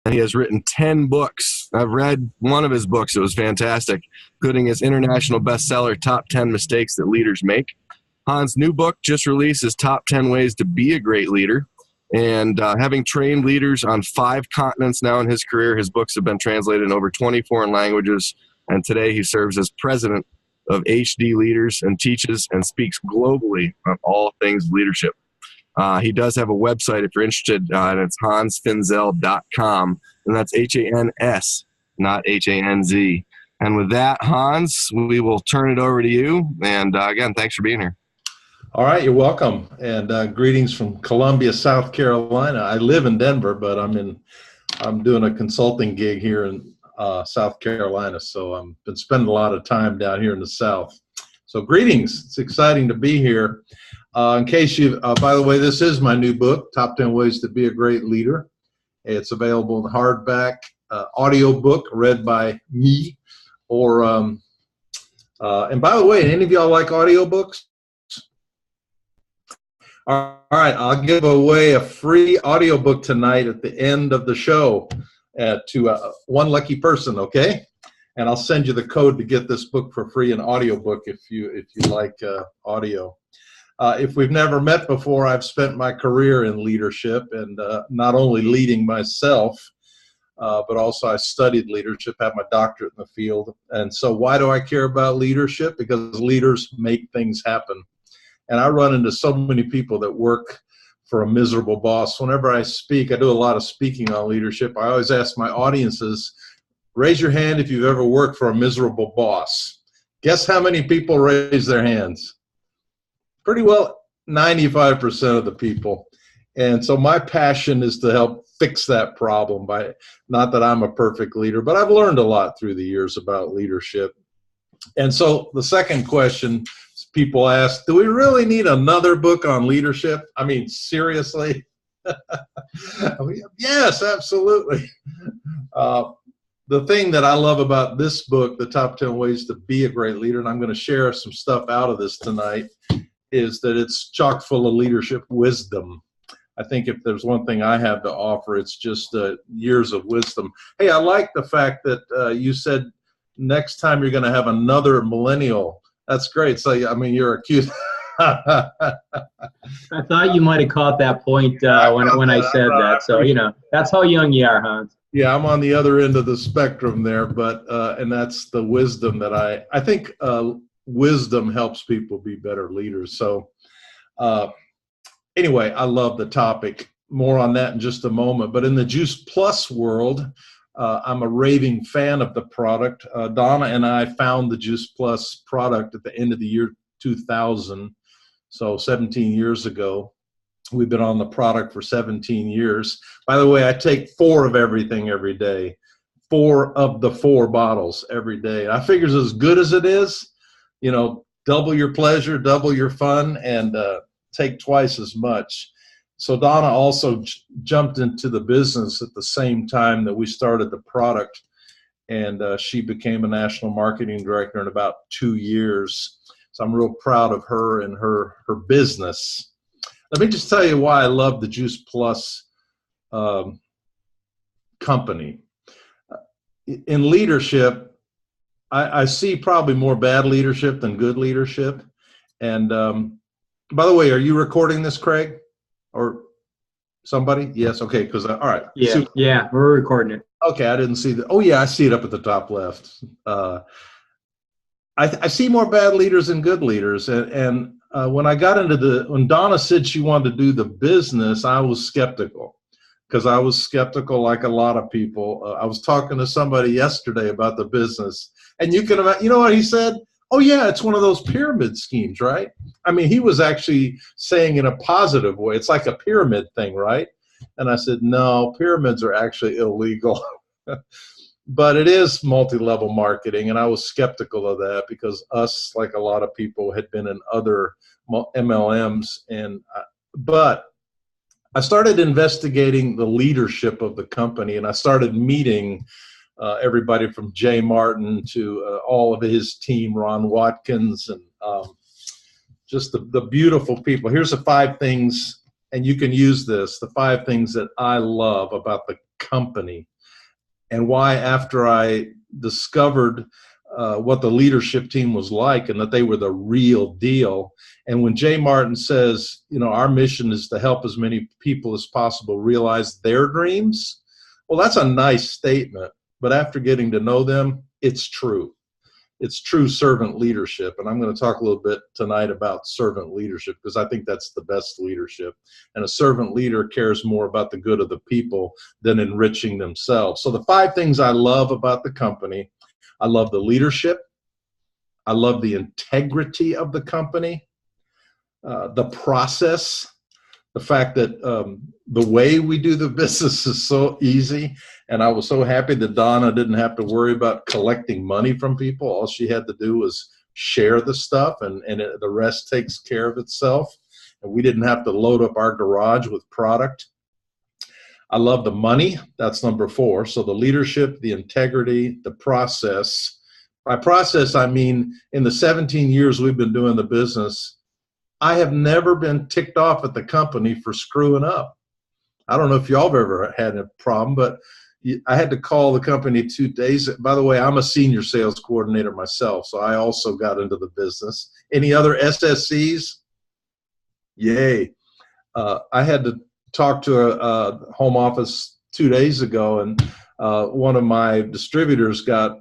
and he has written 10 books. I've read one of his books. It was fantastic, including his international bestseller, Top 10 Mistakes That Leaders Make. Hans' new book just released is Top 10 Ways to Be a Great Leader. And having trained leaders on 5 continents now in his career, his books have been translated in over 20 foreign languages. And today he serves as president of HD Leaders and teaches and speaks globally on all things leadership. He does have a website if you're interested, and it's hansfinzel.com, and that's H-A-N-S, not H-A-N-Z. And with that, Hans, we will turn it over to you. And again, thanks for being here. All right, you're welcome. And greetings from Columbia, South Carolina. I live in Denver, but I'm doing a consulting gig here in South Carolina, so I've been spending a lot of time down here in the South. So greetings. It's exciting to be here. In case you, by the way, this is my new book, Top 10 Ways to Be a Great Leader. It's available in hardback, audio book read by me, or, and by the way, any of y'all like audiobooks? All right, I'll give away a free audiobook tonight at the end of the show to one lucky person, okay? And I'll send you the code to get this book for free, an audiobook if you like audio. If we've never met before, I've spent my career in leadership, and not only leading myself, but also I studied leadership, have my doctorate in the field. And so why do I care about leadership? Because leaders make things happen. And I run into so many people that work for a miserable boss. Whenever I speak, I do a lot of speaking on leadership. I always ask my audiences, raise your hand if you've ever worked for a miserable boss. Guess how many people raise their hands? Pretty well 95% of the people. And so my passion is to help fix that problem by, not that I'm a perfect leader, but I've learned a lot through the years about leadership. And so the second question people ask, do we really need another book on leadership? I mean, seriously? Yes, absolutely. The thing that I love about this book, The Top 10 Ways to Be a Great Leader, and I'm going to share some stuff out of this tonight, is that it's chock full of leadership wisdom. I think if there's one thing I have to offer, it's just years of wisdom. Hey, I like the fact that you said next time you're going to have another millennial. That's great. So, I mean, you're a cute. I thought you might have caught that point when I said that. So, you know, that's how young you are, Hans. Yeah, I'm on the other end of the spectrum there, but and that's the wisdom that I think wisdom helps people be better leaders. So anyway, I love the topic. More on that in just a moment. But in the JuicePlus world, I'm a raving fan of the product. Donna and I found the JuicePlus product at the end of the year 2000, so 17 years ago. We've been on the product for 17 years. By the way, I take 4 of everything every day, 4 of the 4 bottles every day. I figure it's as good as it is, you know, double your pleasure, double your fun, and take twice as much. So Donna also jumped into the business at the same time that we started the product, and she became a national marketing director in about 2 years. So I'm real proud of her and her business. Let me just tell you why I love the JuicePlus company. In leadership, I see probably more bad leadership than good leadership. And by the way, are you recording this, Craig? Or somebody? Yes, okay, because, all right. Yeah, so, yeah, we're recording it. Okay, I didn't see that. Oh, yeah, I see it up at the top left. I see more bad leaders than good leaders. And when I got into when Donna said she wanted to do the business, I was skeptical, because I was skeptical like a lot of people. I was talking to somebody yesterday about the business, and you know what he said? Oh, yeah, it's one of those pyramid schemes, right? I mean, he was actually saying in a positive way. It's like a pyramid thing, right? And I said, no, pyramids are actually illegal. But it is multi-level marketing, and I was skeptical of that because us, like a lot of people, had been in other MLMs. But I started investigating the leadership of the company, and I started meeting everybody from Jay Martin to all of his team, Ron Watkins, and just the beautiful people. Here's the 5 things, and you can use this, the 5 things that I love about the company, and why after I discovered what the leadership team was like and that they were the real deal. And when Jay Martin says, our mission is to help as many people as possible realize their dreams, well, that's a nice statement. But after getting to know them, it's true. It's true servant leadership. And I'm going to talk a little bit tonight about servant leadership because I think that's the best leadership. And a servant leader cares more about the good of the people than enriching themselves. So the 5 things I love about the company: I love the leadership. I love the integrity of the company, the process, the fact that the way we do the business is so easy. And I was so happy that Donna didn't have to worry about collecting money from people. All she had to do was share the stuff, and the rest takes care of itself. And we didn't have to load up our garage with product. I love the money. That's number 4. So the leadership, the integrity, the process. By process, I mean in the 17 years we've been doing the business, I have never been ticked off at the company for screwing up. I don't know if y'all have ever had a problem, but I had to call the company 2 days. By the way, I'm a senior sales coordinator myself, so I also got into the business. Any other SSCs? Yay. I had to talk to a home office 2 days ago, and one of my distributors got,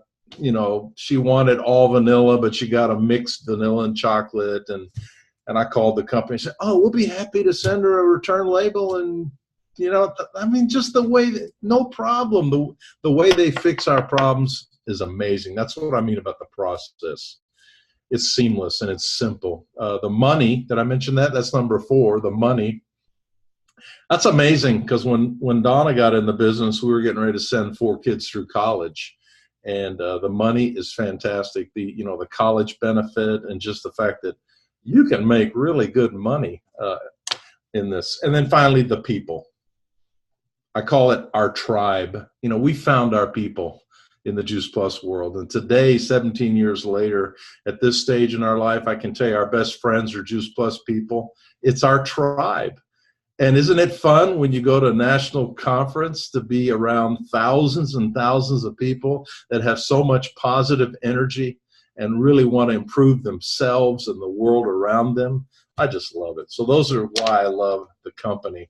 she wanted all vanilla, but she got a mixed vanilla and chocolate. And I called the company and said, oh, we'll be happy to send her a return label. And, just the way that, no problem. The way they fix our problems is amazing. That's what I mean about the process. It's seamless and it's simple. The money, did I mention that? That's number 4, the money. That's amazing because when Donna got in the business, we were getting ready to send 4 kids through college. And the money is fantastic. The college benefit and just the fact that you can make really good money in this. And then finally, the people. I call it our tribe. We found our people in the JuicePlus world. And today, 17 years later, at this stage in our life, I can tell you our best friends are JuicePlus people. It's our tribe. And isn't it fun when you go to a national conference to be around thousands and thousands of people that have so much positive energy and really want to improve themselves and the world around them? I just love it. So those are why I love the company.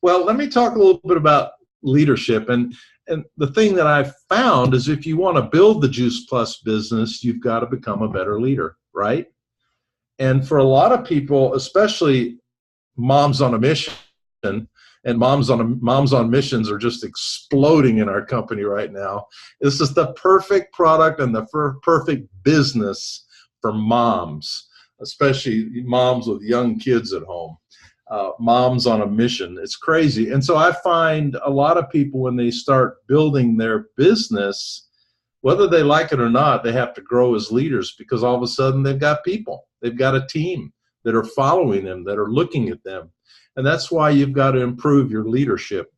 Well, let me talk a little bit about leadership. And the thing that I've found is if you want to build the JuicePlus business, you've got to become a better leader, right? And for a lot of people, especially moms on a mission, and moms on missions are just exploding in our company right now. This is the perfect product and the perfect business for moms, especially moms with young kids at home. Moms on a mission. It's crazy. And so I find a lot of people, when they start building their business, whether they like it or not, they have to grow as leaders because all of a sudden they've got people. They've got a team that are following them, that are looking at them. And that's why you've got to improve your leadership.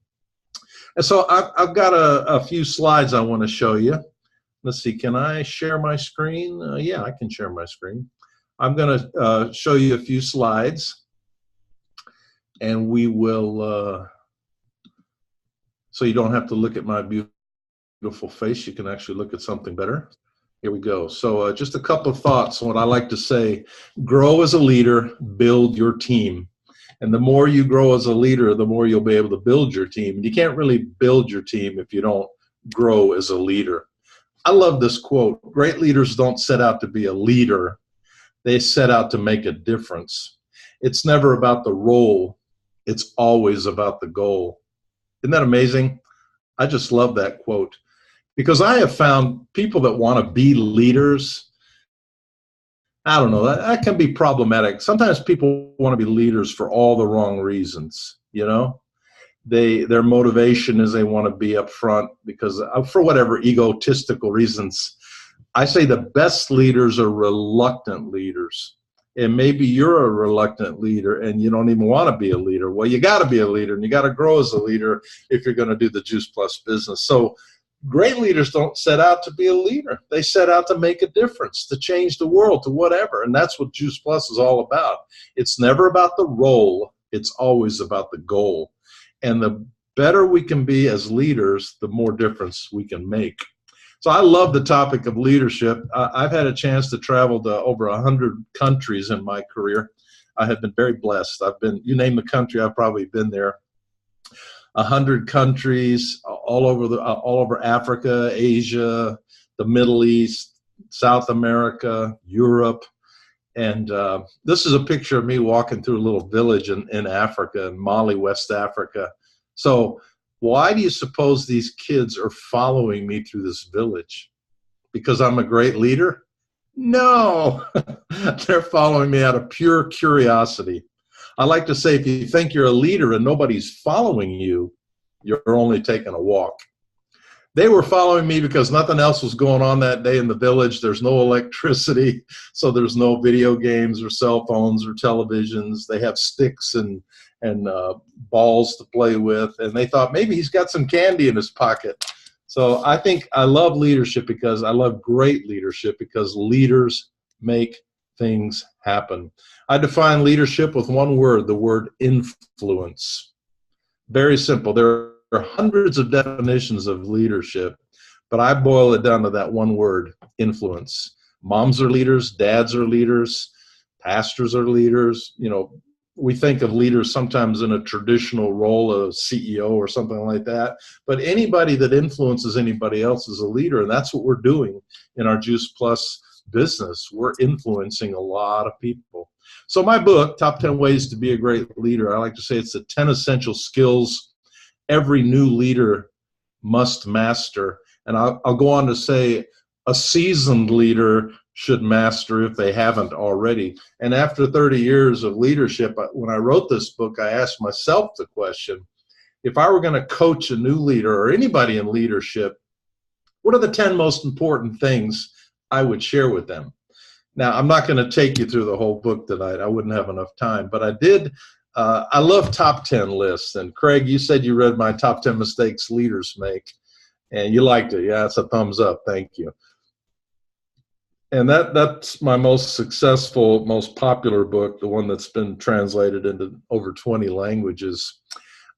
And so I've got a few slides I want to show you. Let's see, can I share my screen? Yeah, I can share my screen. I'm going to show you a few slides. And we will, so you don't have to look at my beautiful face. You can actually look at something better. Here we go. So just a couple of thoughts on what I like to say. Grow as a leader, build your team. And the more you grow as a leader, the more you'll be able to build your team. And you can't really build your team if you don't grow as a leader. I love this quote. Great leaders don't set out to be a leader. They set out to make a difference. It's never about the role. It's always about the goal. Isn't that amazing? I just love that quote because I have found people that want to be leaders. I don't know, that can be problematic. Sometimes people want to be leaders for all the wrong reasons, Their motivation is they want to be up front because for whatever egotistical reasons. I say the best leaders are reluctant leaders. And maybe you're a reluctant leader and you don't even want to be a leader. Well, you got to be a leader and you got to grow as a leader if you're going to do the JuicePlus business. So great leaders don't set out to be a leader. They set out to make a difference, to change the world, to whatever. And that's what JuicePlus is all about. It's never about the role. It's always about the goal. And the better we can be as leaders, the more difference we can make. So I love the topic of leadership. I've had a chance to travel to over 100 countries in my career. I have been very blessed. You name the country, I've probably been there. 100 countries all over Africa, Asia, the Middle East, South America, Europe. And this is a picture of me walking through a little village in Africa, in Mali, West Africa. So why do you suppose these kids are following me through this village? Because I'm a great leader? No, they're following me out of pure curiosity. I like to say, if you think you're a leader and nobody's following you, you're only taking a walk. They were following me because nothing else was going on that day in the village. There's no electricity, so there's no video games or cell phones or televisions. They have sticks and balls to play with, and they thought maybe he's got some candy in his pocket. So I think I love leadership because I love great leadership because leaders make things happen. I define leadership with one word, the word influence. Very simple. There are hundreds of definitions of leadership, but I boil it down to that one word, influence. Moms are leaders, dads are leaders, pastors are leaders. You know, we think of leaders sometimes in a traditional role of CEO or something like that, but anybody that influences anybody else is a leader, and that's what we're doing in our JuicePlus business. We're influencing a lot of people. So my book, Top 10 Ways to Be a Great Leader, I like to say it's the 10 essential skills every new leader must master. And I'll go on to say a seasoned leader should master if they haven't already. And after 30 years of leadership, when I wrote this book, I asked myself the question, if I were going to coach a new leader or anybody in leadership, what are the 10 most important things I would share with them? Now, I'm not going to take you through the whole book tonight. I wouldn't have enough time, but I did. I love top 10 lists. And Craig, you said you read my top 10 mistakes leaders make, and you liked it. Yeah, it's a thumbs up. Thank you. And that's my most successful, most popular book, the one that's been translated into over 20 languages.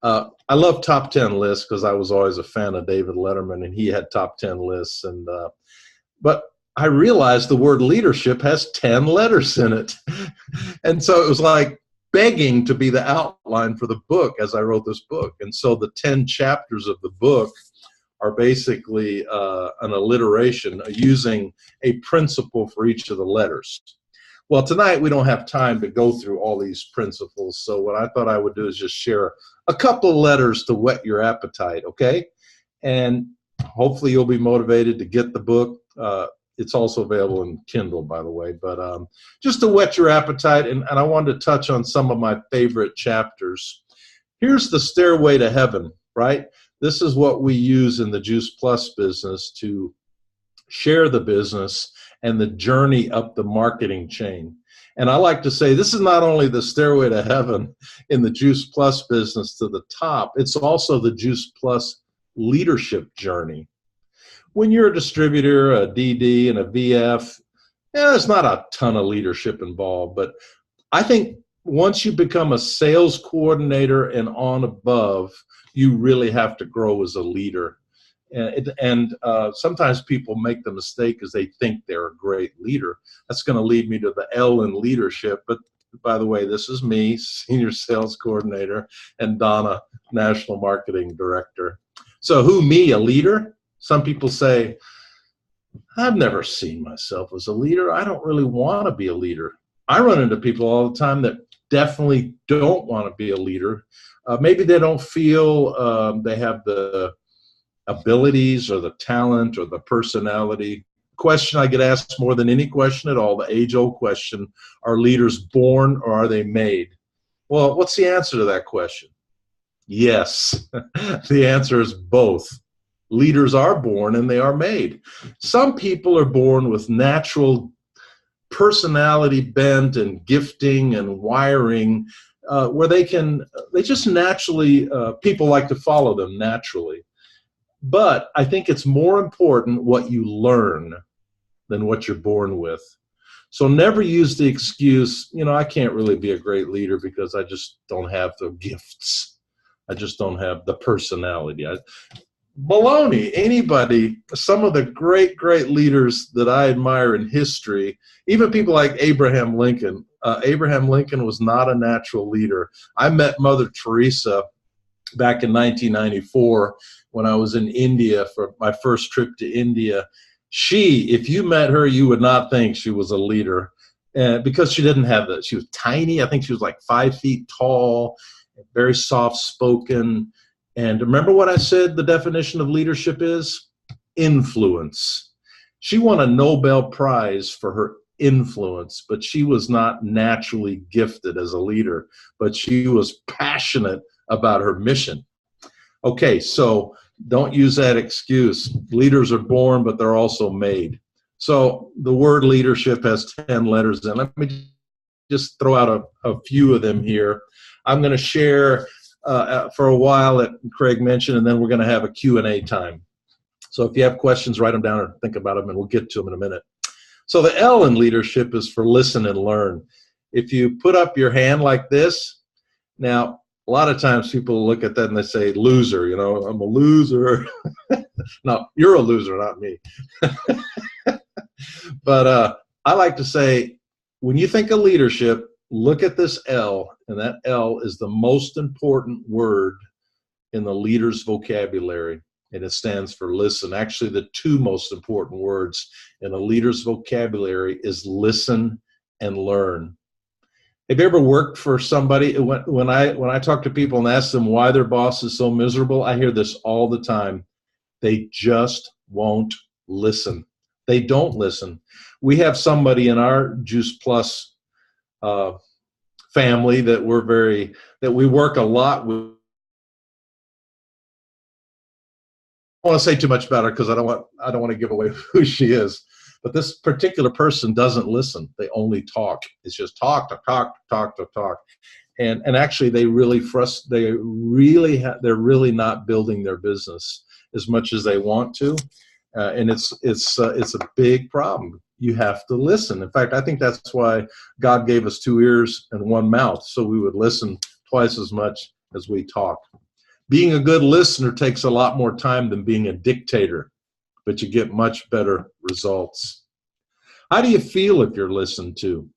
I love top 10 lists because I was always a fan of David Letterman, and he had top 10 lists. And but I realized the word leadership has 10 letters in it. And so it was like begging to be the outline for the book as I wrote this book. And so the 10 chapters of the book are basically an alliteration using a principle for each of the letters. Well, tonight we don't have time to go through all these principles, so what I thought I would do is just share a couple of letters to whet your appetite, okay? And hopefully you'll be motivated to get the book. It's also available in Kindle, by the way, but just to whet your appetite, and I wanted to touch on some of my favorite chapters. Here's the stairway to heaven, right? This is what we use in the JuicePlus business to share the business and the journey up the marketing chain. And I like to say this is not only the stairway to heaven in the JuicePlus business to the top, it's also the JuicePlus leadership journey. When you're a distributor, a DD, and a VF, there's not a ton of leadership involved, but I think once you become a sales coordinator and on above, you really have to grow as a leader. And sometimes people make the mistake because they think they're a great leader. That's going to lead me to the L in leadership. But by the way, this is me, Senior Sales Coordinator, and Donna, National Marketing Director. So who, me, a leader? Some people say, I've never seen myself as a leader. I don't really want to be a leader. I run into people all the time that definitely don't want to be a leader. Maybe they don't feel they have the abilities or the talent or the personality. Question I get asked more than any question at all, the age-old question, are leaders born or are they made? Well, what's the answer to that question? Yes, the answer is both. Leaders are born and they are made. Some people are born with natural personality bent and gifting and wiring where they just naturally, people like to follow them naturally. But I think it's more important what you learn than what you're born with. So never use the excuse, I can't really be a great leader because I just don't have the gifts. I just don't have the personality. Baloney. Anybody, some of the great, great leaders that I admire in history, even people like Abraham Lincoln. Abraham Lincoln was not a natural leader. I met Mother Teresa back in 1994 when I was in India for my first trip to India. If you met her, you would not think she was a leader because she didn't have that. She was tiny. I think she was like 5 feet tall, very soft-spoken. And remember what I said the definition of leadership is? Influence. She won a Nobel Prize for her influence, but she was not naturally gifted as a leader, but she was passionate about her mission. Okay, so don't use that excuse. Leaders are born, but they're also made. So the word leadership has 10 letters in. Let me just throw out a few of them here. I'm going to share for a while that Craig mentioned, and then we're going to have a Q&A time. So if you have questions, write them down or think about them, and we'll get to them in a minute. So the L in leadership is for listen and learn. If you put up your hand like this, now, a lot of times people look at that and they say, loser, you know, I'm a loser. No, you're a loser, not me. But I like to say, when you think of leadership, look at this L, and that L is the most important word in the leader's vocabulary, and it stands for listen. Actually, the two most important words in a leader's vocabulary is listen and learn. Have you ever worked for somebody? When I talk to people and ask them why their boss is so miserable, I hear this all the time. They just won't listen. They don't listen. We have somebody in our JuicePlus family that we work a lot with. I don't want to say too much about her because I don't want to give away who she is. But this particular person doesn't listen. They only talk. It's just talk. And actually, they're really not building their business as much as they want to. And it's a big problem. You have to listen. In fact, I think that's why God gave us 2 ears and 1 mouth, so we would listen twice as much as we talk. Being a good listener takes a lot more time than being a dictator, but you get much better results. How do you feel if you're listened to?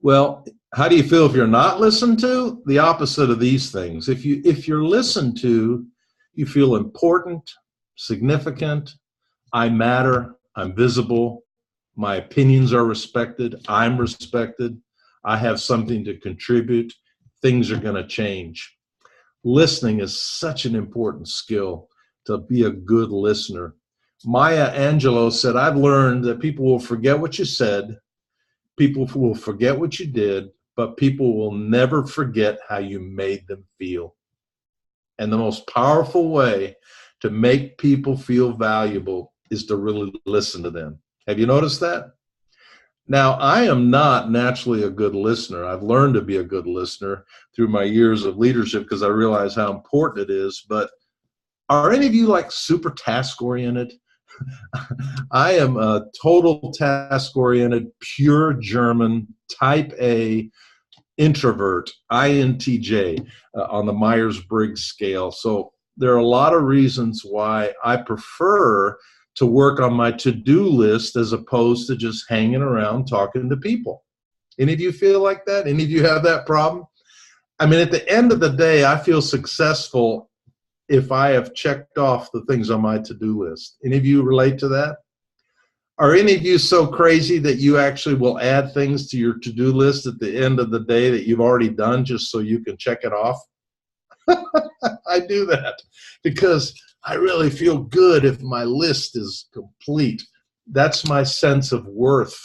Well, how do you feel if you're not listened to? The opposite of these things. If you're listened to, you feel important, significant, I matter, I'm visible, my opinions are respected, I'm respected, I have something to contribute, things are going to change. Listening is such an important skill to be a good listener. Maya Angelou said, I've learned that people will forget what you said, people will forget what you did, but people will never forget how you made them feel. And the most powerful way to make people feel valuable is to really listen to them. Have you noticed that? Now, I am not naturally a good listener. I've learned to be a good listener through my years of leadership because I realize how important it is. But are any of you like super task-oriented? I am a total task-oriented, pure German, type A, introvert, INTJ, on the Myers-Briggs scale. So there are a lot of reasons why I prefer to work on my to-do list as opposed to just hanging around talking to people. Any of you feel like that? Any of you have that problem? I mean, at the end of the day, I feel successful if I have checked off the things on my to-do list. Any of you relate to that? Are any of you so crazy that you actually will add things to your to-do list at the end of the day that you've already done just so you can check it off? I do that because I really feel good if my list is complete. That's my sense of worth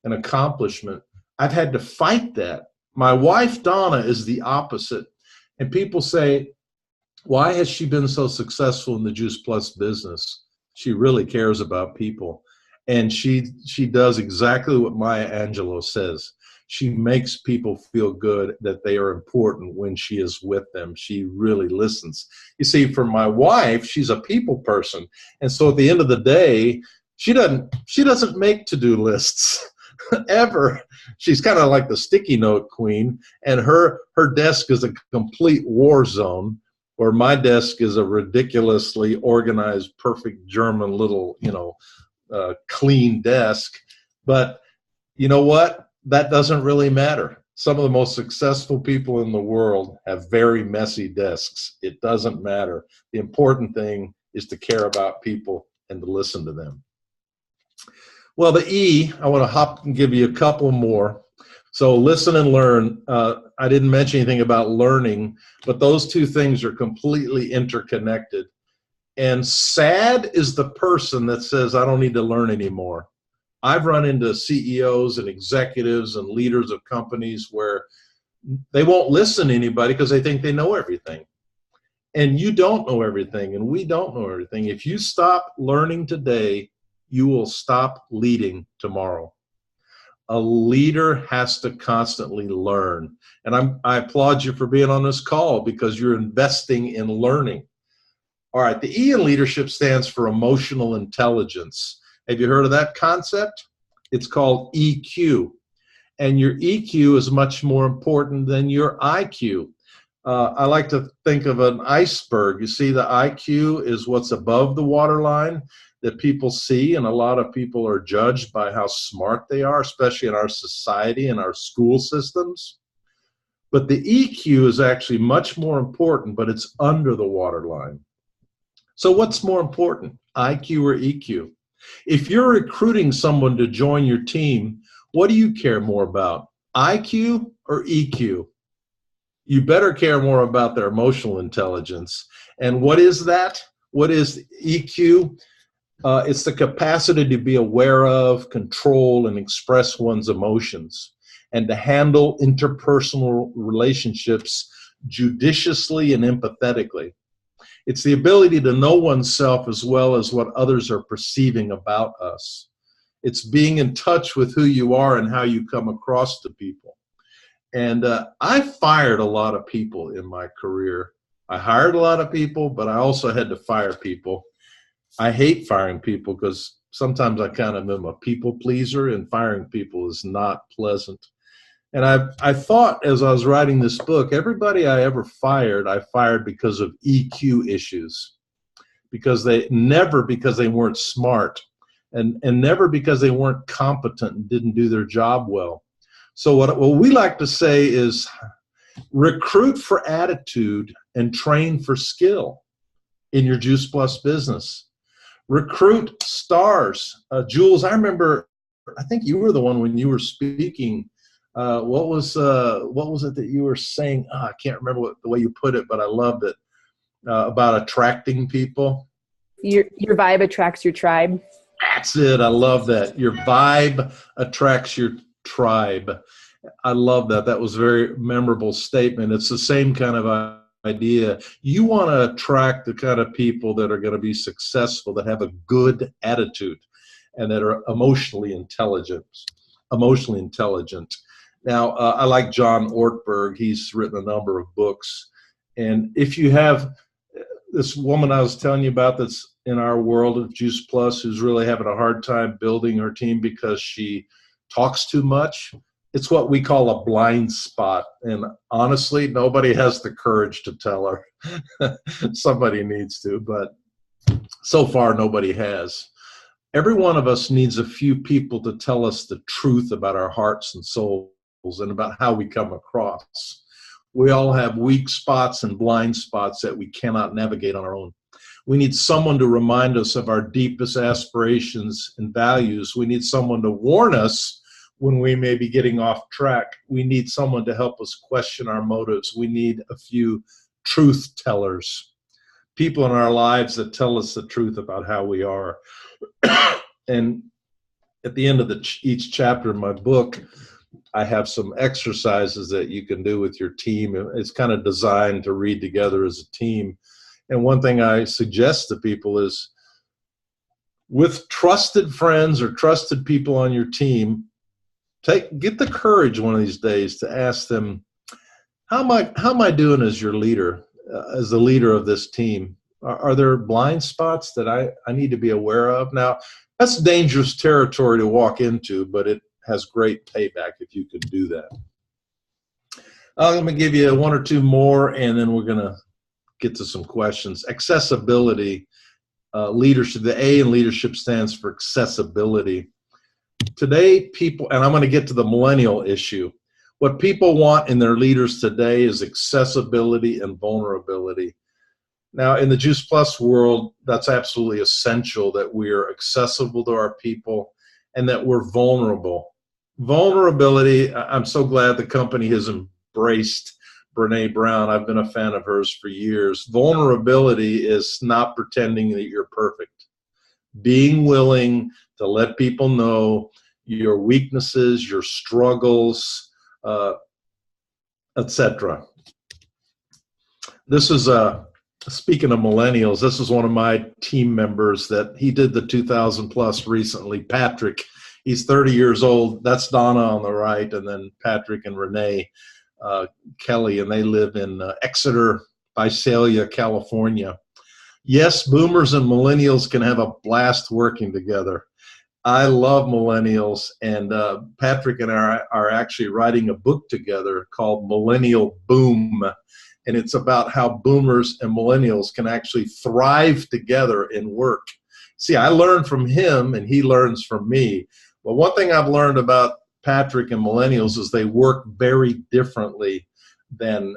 and accomplishment. I've had to fight that. My wife, Donna, is the opposite. And people say, why has she been so successful in the JuicePlus business? She really cares about people. And she does exactly what Maya Angelou says. She makes people feel good that they are important when she is with them. She really listens. You see, for my wife, she's a people person. And so at the end of the day, she doesn't make to-do lists ever. She's kind of like the sticky note queen, and her desk is a complete war zone. or my desk is a ridiculously organized, perfect German little, clean desk. But you know what? That doesn't really matter. Some of the most successful people in the world have very messy desks. It doesn't matter. The important thing is to care about people and to listen to them. Well, the E, I want to hop and give you a couple more. So listen and learn. I didn't mention anything about learning, but those two things are completely interconnected. And sad is the person that says, I don't need to learn anymore. I've run into CEOs and executives and leaders of companies where they won't listen to anybody because they think they know everything. And you don't know everything, and we don't know everything. If you stop learning today, you will stop leading tomorrow. A leader has to constantly learn. And I applaud you for being on this call because you're investing in learning. All right, the E in leadership stands for emotional intelligence. Have you heard of that concept? It's called EQ. And your EQ is much more important than your IQ. I like to think of an iceberg. You see, the IQ is what's above the waterline that people see, and a lot of people are judged by how smart they are, especially in our society and our school systems. But the EQ is actually much more important, but it's under the waterline. So what's more important, IQ or EQ? If you're recruiting someone to join your team, what do you care more about, IQ or EQ? You better care more about their emotional intelligence. And what is that? What is EQ? It's the capacity to be aware of, control, and express one's emotions, and to handle interpersonal relationships judiciously and empathetically. It's the ability to know oneself as well as what others are perceiving about us. It's being in touch with who you are and how you come across to people. And I fired a lot of people in my career. I hired a lot of people, but I also had to fire people. I hate firing people because sometimes I kind of am a people pleaser, and firing people is not pleasant. And I thought as I was writing this book, everybody I ever fired, I fired because of EQ issues, because they weren't smart, and never because they weren't competent and didn't do their job well. So what we like to say is recruit for attitude and train for skill in your JuicePlus business. Recruit stars. Jules, I remember, I think you were the one when you were speaking. What was it that you were saying? I can't remember the way you put it, but I loved it, about attracting people. Your vibe attracts your tribe. That's it. I love that. Your vibe attracts your tribe. I love that. That was a very memorable statement. It's the same kind of idea. You want to attract the kind of people that are going to be successful, that have a good attitude, and that are emotionally intelligent. Now, I like John Ortberg. He's written a number of books. And if you have this woman I was telling you about that's in our world of JuicePlus who's really having a hard time building her team because she talks too much, it's what we call a blind spot. And honestly, nobody has the courage to tell her. Somebody needs to, but so far nobody has. Every one of us needs a few people to tell us the truth about our hearts and souls and about how we come across. We all have weak spots and blind spots that we cannot navigate on our own. We need someone to remind us of our deepest aspirations and values. We need someone to warn us when we may be getting off track. We need someone to help us question our motives. We need a few truth tellers, people in our lives that tell us the truth about how we are. And at the end of each chapter in my book, I have some exercises that you can do with your team. It's kind of designed to read together as a team. And one thing I suggest to people is, with trusted friends or trusted people on your team, get the courage one of these days to ask them, how am I doing as your leader, as the leader of this team? Are there blind spots that I need to be aware of? Now, that's dangerous territory to walk into, but it has great payback if you can do that. I'm going to give you one or two more, and then we're going to get to some questions. Accessibility, leadership, the A in leadership stands for accessibility. Today, people, and I'm going to get to the millennial issue. What people want in their leaders today is accessibility and vulnerability. Now, in the JuicePlus world, that's absolutely essential, that we are accessible to our people and that we're vulnerable. Vulnerability, I'm so glad the company has embraced Brene Brown. I've been a fan of hers for years. Vulnerability is not pretending that you're perfect. Being willing to let people know your weaknesses, your struggles, etc. This is speaking of millennials, this is one of my team members that he did the 2000 plus recently, Patrick. He's 30 years old. That's Donna on the right, and then Patrick and Renee Kelly, and they live in Exeter, Visalia, California. Yes, boomers and millennials can have a blast working together. I love millennials, and Patrick and I are actually writing a book together called Millennial Boom, and it's about how boomers and millennials can actually thrive together in work. See, I learn from him, and he learns from me. But one thing I've learned about Patrick and millennials is they work very differently than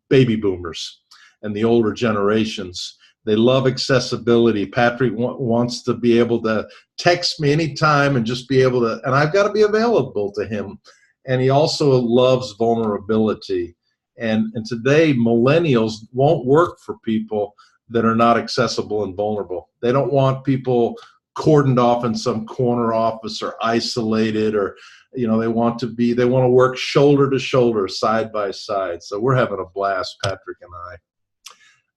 baby boomers and the older generations. They love accessibility. Patrick wants to be able to text me anytime and just be able to, and I've got to be available to him. And he also loves vulnerability. And today, millennials won't work for people that are not accessible and vulnerable. They don't want people cordoned off in some corner office or isolated, or, you know, they want to work shoulder to shoulder, side by side. So we're having a blast, Patrick and I.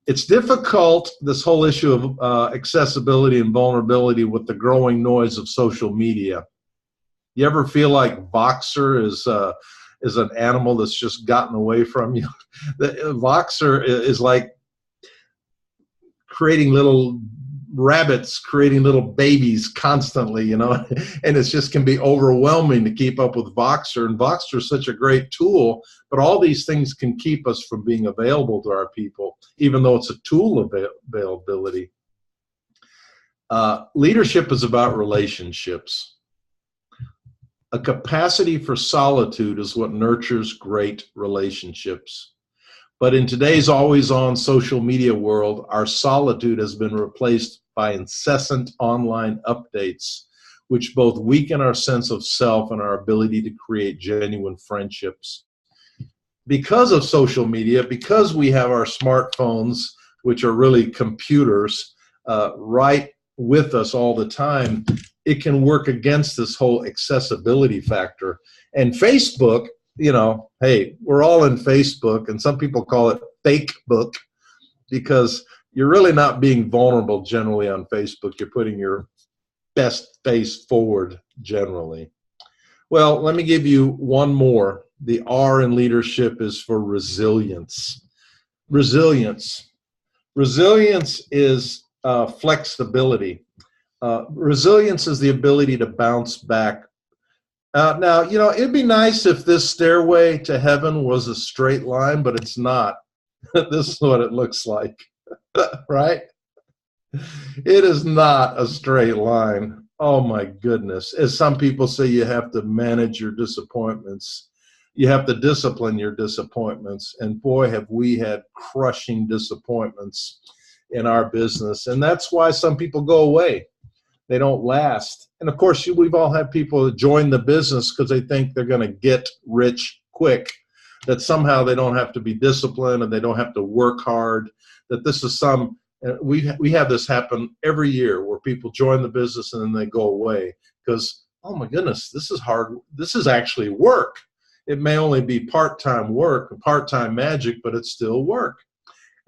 It's difficult, this whole issue of accessibility and vulnerability, with the growing noise of social media. You ever feel like Voxer is an animal that's just gotten away from you? The Voxer is like creating little rabbits, creating little babies constantly, you know, and it just can be overwhelming to keep up with Voxer. And Voxer is such a great tool, but all these things can keep us from being available to our people, even though it's a tool of availability. Leadership is about relationships. A capacity for solitude is what nurtures great relationships. But in today's always-on social media world, our solitude has been replaced by incessant online updates, which both weaken our sense of self and our ability to create genuine friendships. Because of social media, because we have our smartphones, which are really computers, right with us all the time, it can work against this whole accessibility factor. And Facebook, you know, hey, we're all in Facebook, and some people call it fake book, because you're really not being vulnerable generally on Facebook. You're putting your best face forward generally. Well, let me give you one more. The R in leadership is for resilience. Resilience. Resilience is flexibility. Resilience is the ability to bounce back. Now, you know, it'd be nice if this stairway to heaven was a straight line, but it's not. This is what it looks like, right? It is not a straight line. Oh, my goodness. As some people say, you have to manage your disappointments. You have to discipline your disappointments. And boy, have we had crushing disappointments in our business. And that's why some people go away. They don't last. And of course, we've all had people join the business because they think they're going to get rich quick, that somehow they don't have to be disciplined and they don't have to work hard, that this is some, we have this happen every year where people join the business and then they go away because, oh my goodness, this is hard. This is actually work. It may only be part-time work, part-time magic, but it's still work.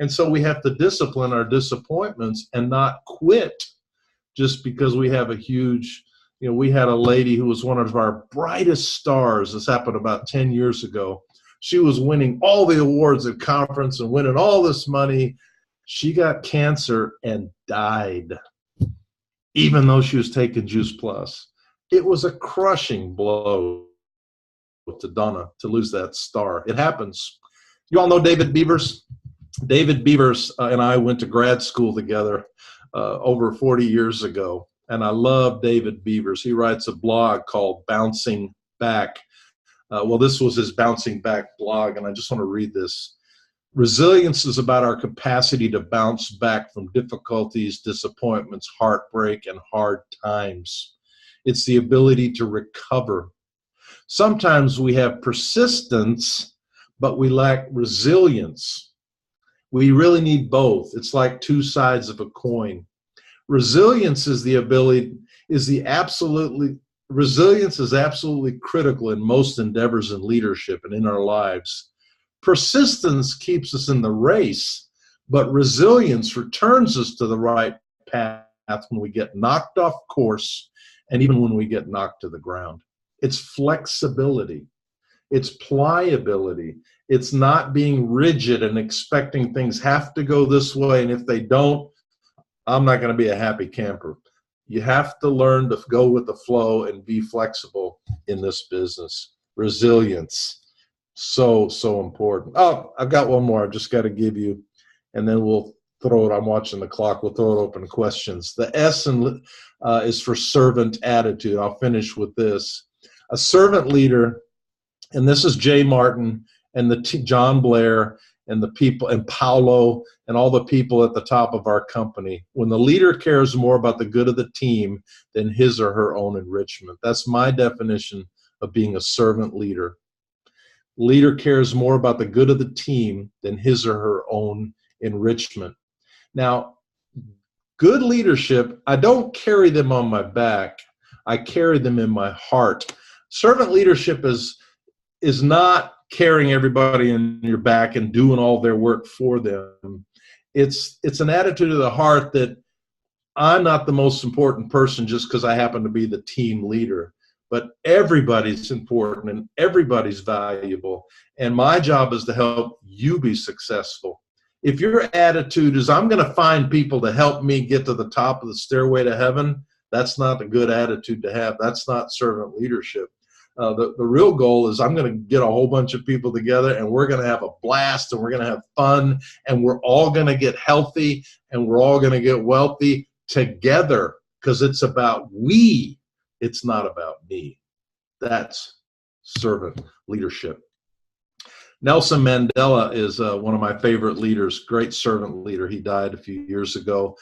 And so we have to discipline our disappointments and not quit just because we have a huge, you know, we had a lady who was one of our brightest stars. This happened about 10 years ago. She was winning all the awards at conference and winning all this money. She got cancer and died, even though she was taking JuicePlus. It was a crushing blow to Donna to lose that star. It happens. You all know David Beavers? David Beavers and I went to grad school together over 40 years ago, and I love David Beavers. He writes a blog called Bouncing Back. Well, this was his Bouncing Back blog, and I just want to read this. Resilience is about our capacity to bounce back from difficulties, disappointments, heartbreak, and hard times. It's the ability to recover. Sometimes we have persistence, but we lack resilience. We really need both. It's like two sides of a coin. Resilience is absolutely critical in most endeavors in leadership and in our lives. Persistence keeps us in the race, but resilience returns us to the right path when we get knocked off course and even when we get knocked to the ground. It's flexibility. It's pliability. It's not being rigid and expecting things have to go this way, and if they don't, I'm not going to be a happy camper. You have to learn to go with the flow and be flexible in this business. Resilience. So important. Oh, I've got one more I've just got to give you, and then we'll throw it. I'm watching the clock. We'll throw it open to questions. The S is for servant attitude. I'll finish with this. A servant leader, and this is Jay Martin and John Blair and the people and Paulo and all the people at the top of our company. When the leader cares more about the good of the team than his or her own enrichment. That's my definition of being a servant leader. Leader cares more about the good of the team than his or her own enrichment. Now, good leadership, I don't carry them on my back. I carry them in my heart. Servant leadership is not carrying everybody in your back and doing all their work for them. It's an attitude of the heart that I'm not the most important person just because I happen to be the team leader. But everybody's important and everybody's valuable. And my job is to help you be successful. If your attitude is, I'm going to find people to help me get to the top of the stairway to heaven, that's not a good attitude to have. That's not servant leadership. The real goal is I'm going to get a whole bunch of people together and we're going to have a blast and we're going to have fun and we're all going to get healthy and we're all going to get wealthy together because it's about we. It's not about me. That's servant leadership. Nelson Mandela is one of my favorite leaders, great servant leader. He died a few years ago.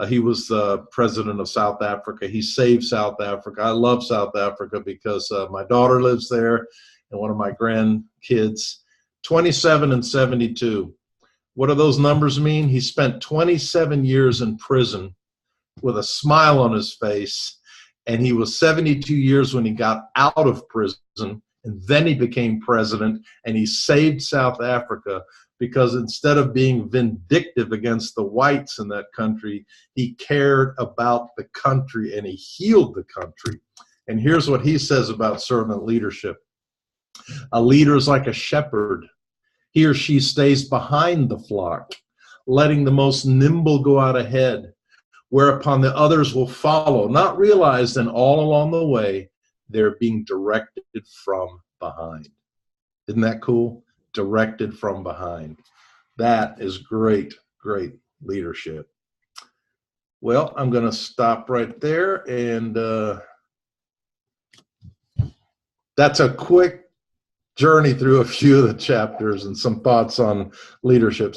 He was the president of South Africa. He saved South Africa. I love South Africa because my daughter lives there and one of my grandkids. 27 and 72. What do those numbers mean? He spent 27 years in prison with a smile on his face. And he was 72 years when he got out of prison, and then he became president, and he saved South Africa because instead of being vindictive against the whites in that country, he cared about the country, and he healed the country. And here's what he says about servant leadership. A leader is like a shepherd. He or she stays behind the flock, letting the most nimble go out ahead, whereupon the others will follow, not realizing all along the way they're being directed from behind. Isn't that cool? Directed from behind. That is great, great leadership. Well, I'm going to stop right there, and that's a quick journey through a few of the chapters and some thoughts on leadership.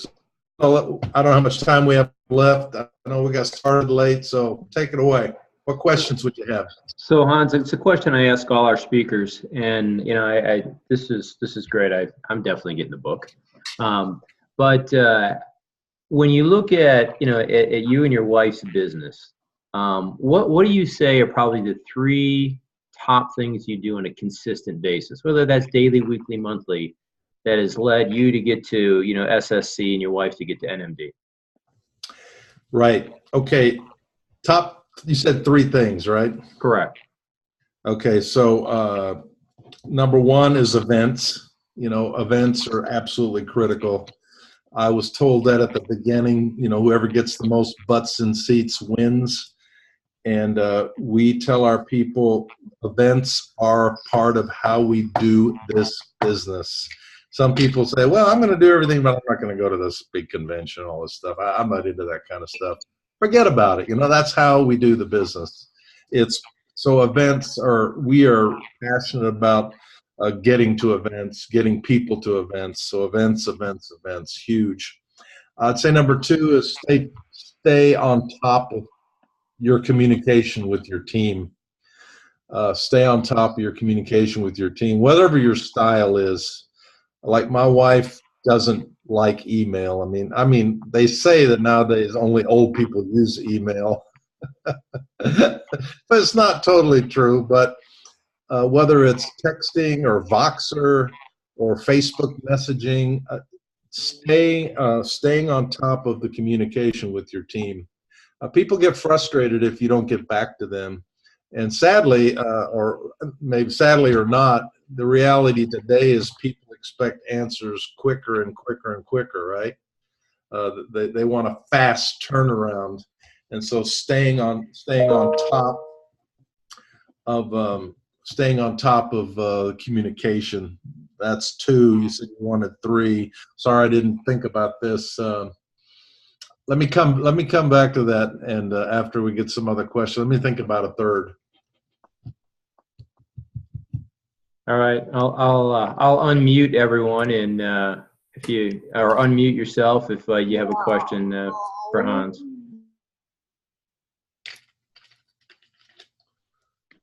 I don't know how much time we have left. I know we got started late, so take it away. What questions would you have? So Hans, it's a question I ask all our speakers, and you know, this is great. I'm definitely getting the book. But when you look at at you and your wife's business, what do you say are probably the 3 top things you do on a consistent basis, whether that's daily, weekly, monthly, that has led you to get to SSC and your wife to get to NMD? Right. Okay. You said 3 things, right? Correct. Okay. So number 1 is events. Events are absolutely critical. I was told that at the beginning, whoever gets the most butts in seats wins. And we tell our people events are part of how we do this business. Some people say, well, I'm going to do everything, but I'm not going to go to this big convention, all this stuff. I'm not into that kind of stuff. Forget about it. That's how we do the business. We are passionate about getting to events, getting people to events. So events, huge. I'd say number 2 is stay on top of your communication with your team. Stay on top of your communication with your team, whatever your style is. Like my wife doesn't like email. I mean, they say that nowadays only old people use email, but it's not totally true. But whether it's texting or Voxer or Facebook messaging, staying on top of the communication with your team. People get frustrated if you don't get back to them. And sadly, or maybe sadly or not, the reality today is people expect answers quicker and quicker and quicker, right? They want a fast turnaround. And so staying on top of communication. That's 2. You said you wanted 3. Sorry, I didn't think about this. Let me come back to that, and after we get some other questions, let me think about a 3rd. All right, I'll unmute everyone, and if you or unmute yourself if you have a question for Hans.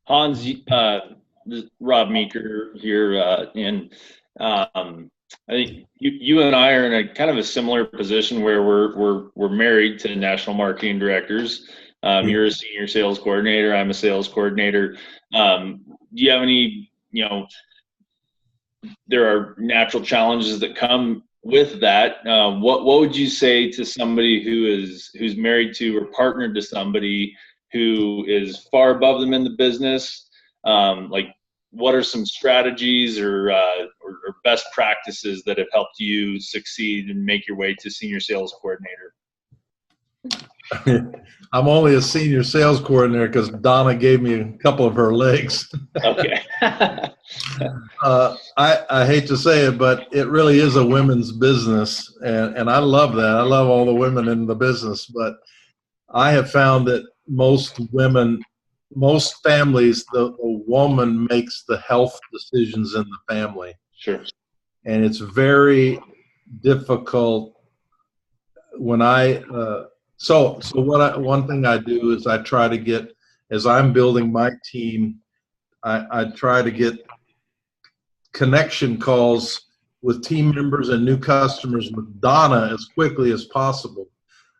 Hans, this is Rob Meeker here, and I think you and I are in a kind of a similar position where we're married to national marketing directors. You're a senior sales coordinator. I'm a sales coordinator. Do you have any? There are natural challenges that come with that. What would you say to somebody who's married to or partnered to somebody who is far above them in the business? What are some strategies or best practices that have helped you succeed and make your way to senior sales coordinator? I'm only a senior sales coordinator because Donna gave me a couple of her legs. Okay. I hate to say it, but it really is a women's business, and I love that. I love all the women in the business, but I have found that most families, the woman makes the health decisions in the family. Sure. And it's very difficult when one thing I do is I try to get, as I'm building my team, I try to get connection calls with team members and new customers with Donna as quickly as possible.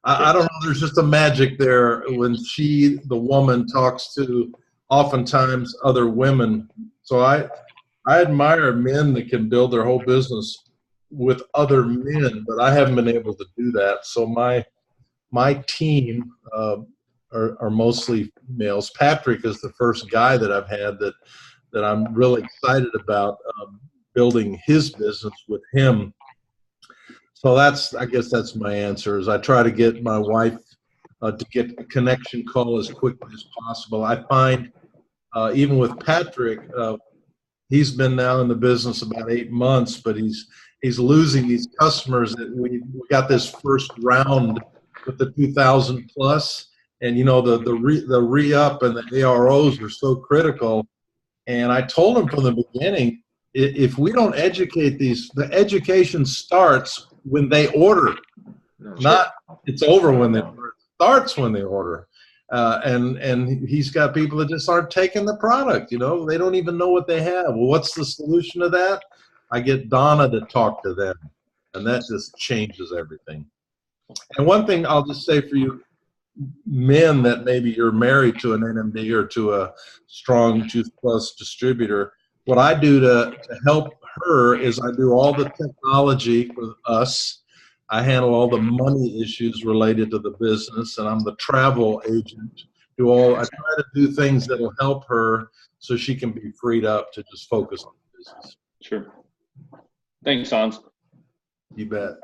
I don't know, there's just a magic there when the woman, talks to oftentimes other women. So I admire men that can build their whole business with other men, but I haven't been able to do that. So my team are mostly males. Patrick is the first guy that I've had that I'm really excited about building his business with him. So I guess that's my answer, is I try to get my wife to get a connection call as quickly as possible. I find even with Patrick, he's been now in the business about 8 months, but he's losing these customers. That we got this first round with the 2,000 plus, and the re-up and the AROs are so critical. And I told him from the beginning, if we don't educate the education starts when they order. Not it's over when they order. It starts when they order. And he's got people that just aren't taking the product. They don't even know what they have. Well, what's the solution to that? I get Donna to talk to them, and that just changes everything. And one thing I'll just say for you men that maybe you're married to an NMD or to a strong JuicePlus distributor, what I do to help her is I do all the technology for us. I handle all the money issues related to the business, and I'm the travel agent. I try to do things that will help her so she can be freed up to just focus on the business. Sure. Thanks, Hans. You bet.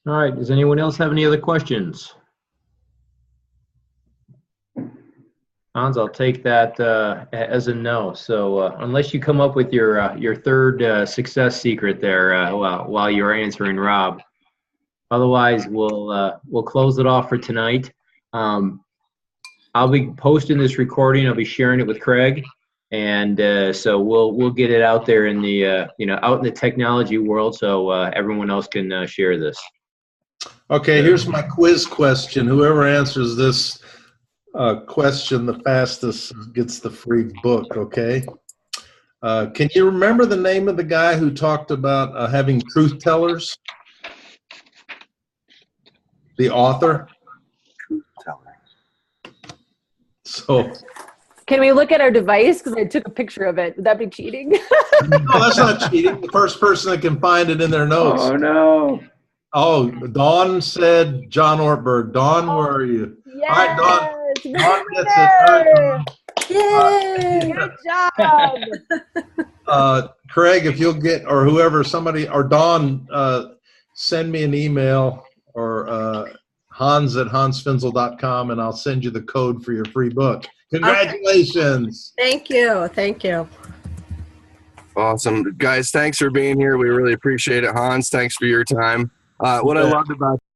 All right, does anyone else have any other questions? Hans, I'll take that as a no. So unless you come up with your third success secret there while you're answering Rob, otherwise we'll close it off for tonight. I'll be posting this recording. I'll be sharing it with Craig, and so we'll get it out there in the out in the technology world, so everyone else can share this. Okay, here's my quiz question. Whoever answers this question the fastest gets the free book, okay? Can you remember the name of the guy who talked about having truth tellers? The author? Truth teller. So, Can we look at our device? Because I took a picture of it. Would that be cheating? no, that's not cheating. The first person that can find it in their notes. Oh no! Oh, Dawn said John Ortberg. Dawn, where are you? Yes! All right, Dawn. Winner, Dawn gets it. All right, winner! Good job. Craig, if you'll get, or whoever, somebody, or Dawn, send me an email, or Hans at hansfinzel.com, and I'll send you the code for your free book. Congratulations. Thank you. Thank you. Awesome. Guys, thanks for being here. We really appreciate it. Hans, thanks for your time. What I loved about